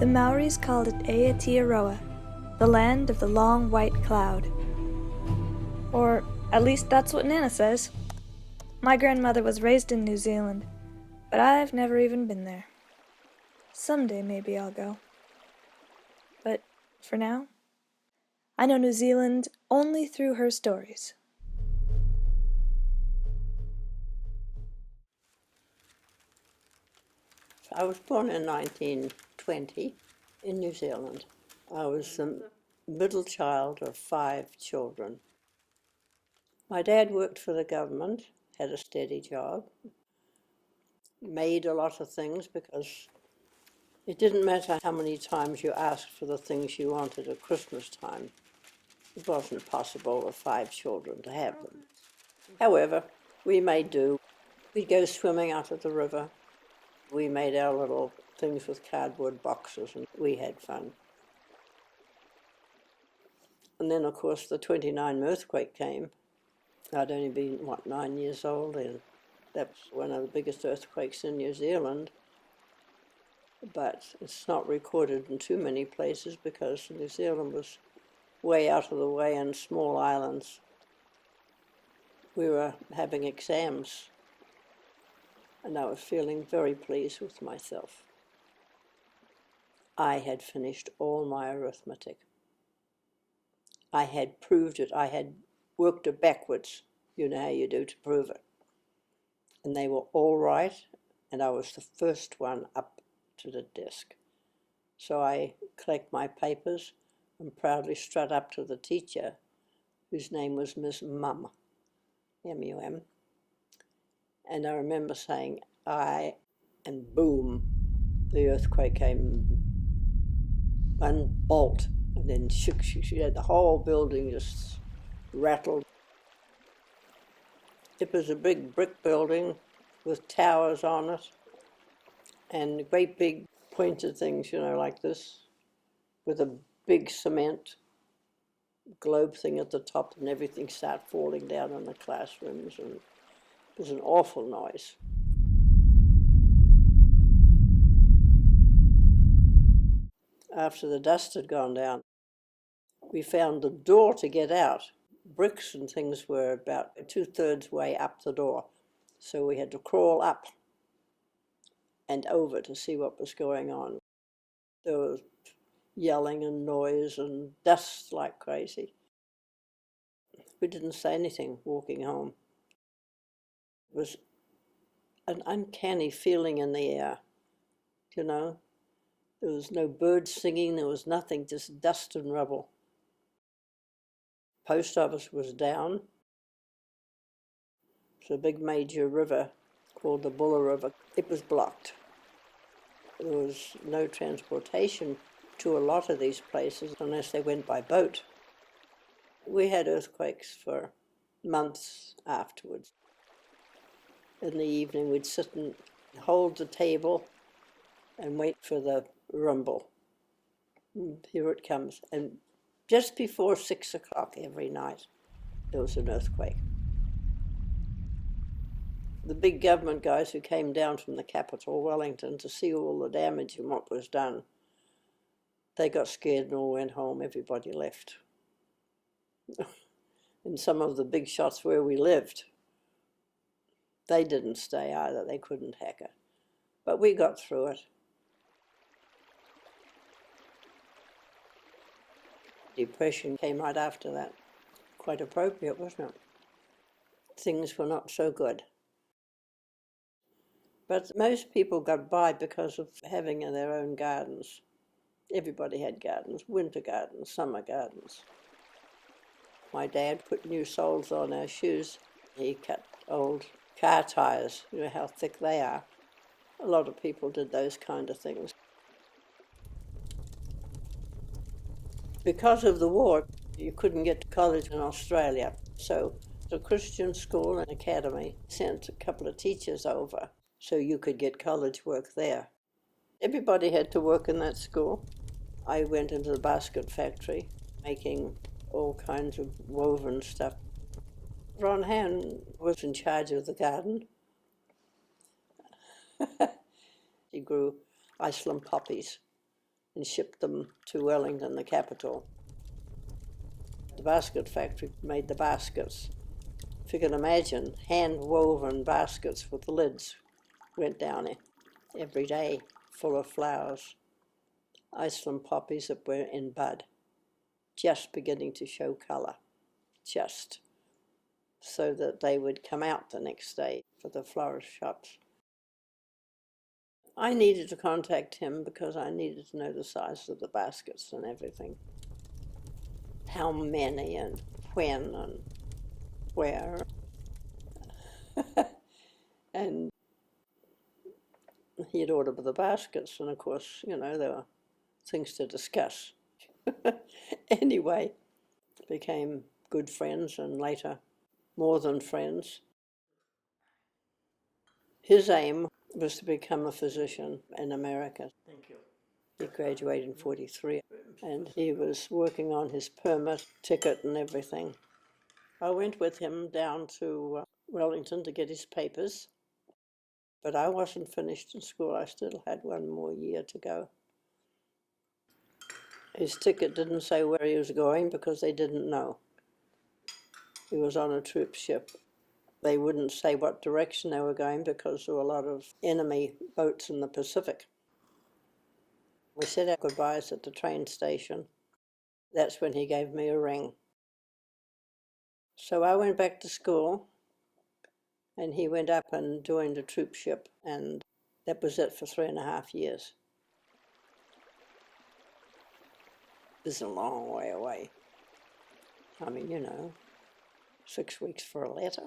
The Maoris called it Aotearoa, the land of the long white cloud. Or at least that's what Nana says. My grandmother was raised in New Zealand, but I've never even been there. Someday maybe I'll go. But for now, I know New Zealand only through her stories. I was born in 1920 in New Zealand. I was the middle child of 5 children. My dad worked for the government, had a steady job, made a lot of things because it didn't matter how many times you asked for the things you wanted at Christmas time. It wasn't possible with 5 children to have them. However, we made do. We'd go swimming out at the river. We made our little things with cardboard boxes and we had fun. And then, of course, the 29 earthquake came. I'd only been, 9 years old then. That was one of the biggest earthquakes in New Zealand. But it's not recorded in too many places because New Zealand was way out of the way in small islands. We were having exams and I was feeling very pleased with myself. I had finished all my arithmetic. I had proved it. I had worked it backwards. You know how you do to prove it. And they were all right, and I was the first one up to the desk. So I collect my papers and proudly strut up to the teacher, whose name was Miss Mum, M-U-M. And I remember saying, "I," and boom, the earthquake came, one bolt, and then shook. She had the whole building just rattled. It was a big brick building with towers on it and great big pointed things, you know, like this, with a big cement globe thing at the top, and everything started falling down in the classrooms, and it was an awful noise. After the dust had gone down, we found the door to get out. Bricks and things were about 2/3 way up the door, so we had to crawl up and over to see what was going on. There was yelling and noise and dust like crazy. We didn't say anything walking home. It was an uncanny feeling in the air, you know. There was no birds singing, there was nothing, just dust and rubble. Post office was down. It's a big major river called the Buller River. It was blocked. There was no transportation to a lot of these places unless they went by boat. We had earthquakes for months afterwards. In the evening, we'd sit and hold the table and wait for the rumble. Here it comes. And just before 6 o'clock every night, there was an earthquake. The big government guys who came down from the capital, Wellington, to see all the damage and what was done, they got scared and all went home. Everybody left. And some of the big shots where we lived, they didn't stay either. They couldn't hack it. But we got through it. Depression came right after that. Quite appropriate, wasn't it? Things were not so good. But most people got by because of having their own gardens. Everybody had gardens, winter gardens, summer gardens. My dad put new soles on our shoes. He cut old car tires, you know how thick they are. A lot of people did those kind of things. Because of the war, you couldn't get to college in Australia. So the Christian school and academy sent a couple of teachers over so you could get college work there. Everybody had to work in that school. I went into the basket factory making all kinds of woven stuff. Ron Han was in charge of the garden. He grew Iceland poppies. and shipped them to Wellington, the capital. The basket factory made the baskets. If you can imagine, hand-woven baskets with lids went down every day, full of flowers. Iceland poppies that were in bud, just beginning to show colour, just so that they would come out the next day for the florist shops. I needed to contact him because I needed to know the size of the baskets and everything. How many and when and where. And he'd order the baskets, and of course, you know, there were things to discuss. Anyway, became good friends and later more than friends. His aim was to become a physician in America. Thank you. He graduated in 43 and he was working on his permit, ticket and everything. I went with him down to Wellington to get his papers, but I wasn't finished in school. I still had one more year to go. His ticket didn't say where he was going because they didn't know. He was on a troop ship. They wouldn't say what direction they were going because there were a lot of enemy boats in the Pacific. We said our goodbyes at the train station. That's when he gave me a ring. So I went back to school and he went up and joined a troop ship, and that was it for 3.5 years. This is a long way away. I mean, you know, 6 weeks for a letter.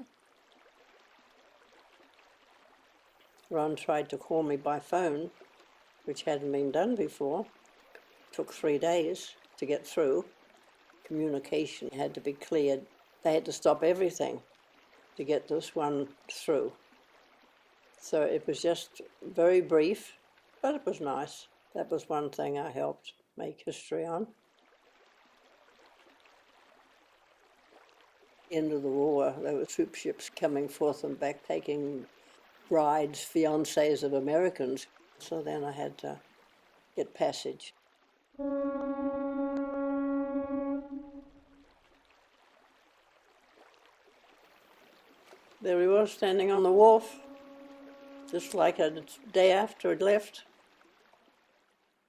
Ron tried to call me by phone, which hadn't been done before. It took 3 days to get through. Communication had to be cleared. They had to stop everything to get this one through. So it was just very brief, but it was nice. That was one thing I helped make history on. End of the war, there were troop ships coming forth and back, taking brides, fiancés of Americans. So then I had to get passage. There he was, standing on the wharf, just like a day after I'd left.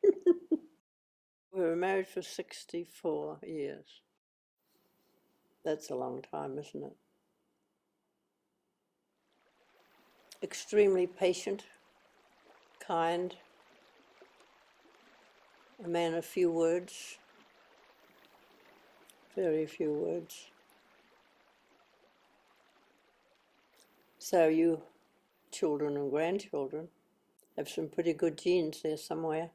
We were married for 64 years. That's a long time, isn't it? Extremely patient, kind, a man of few words, very few words. So you children and grandchildren have some pretty good genes there somewhere.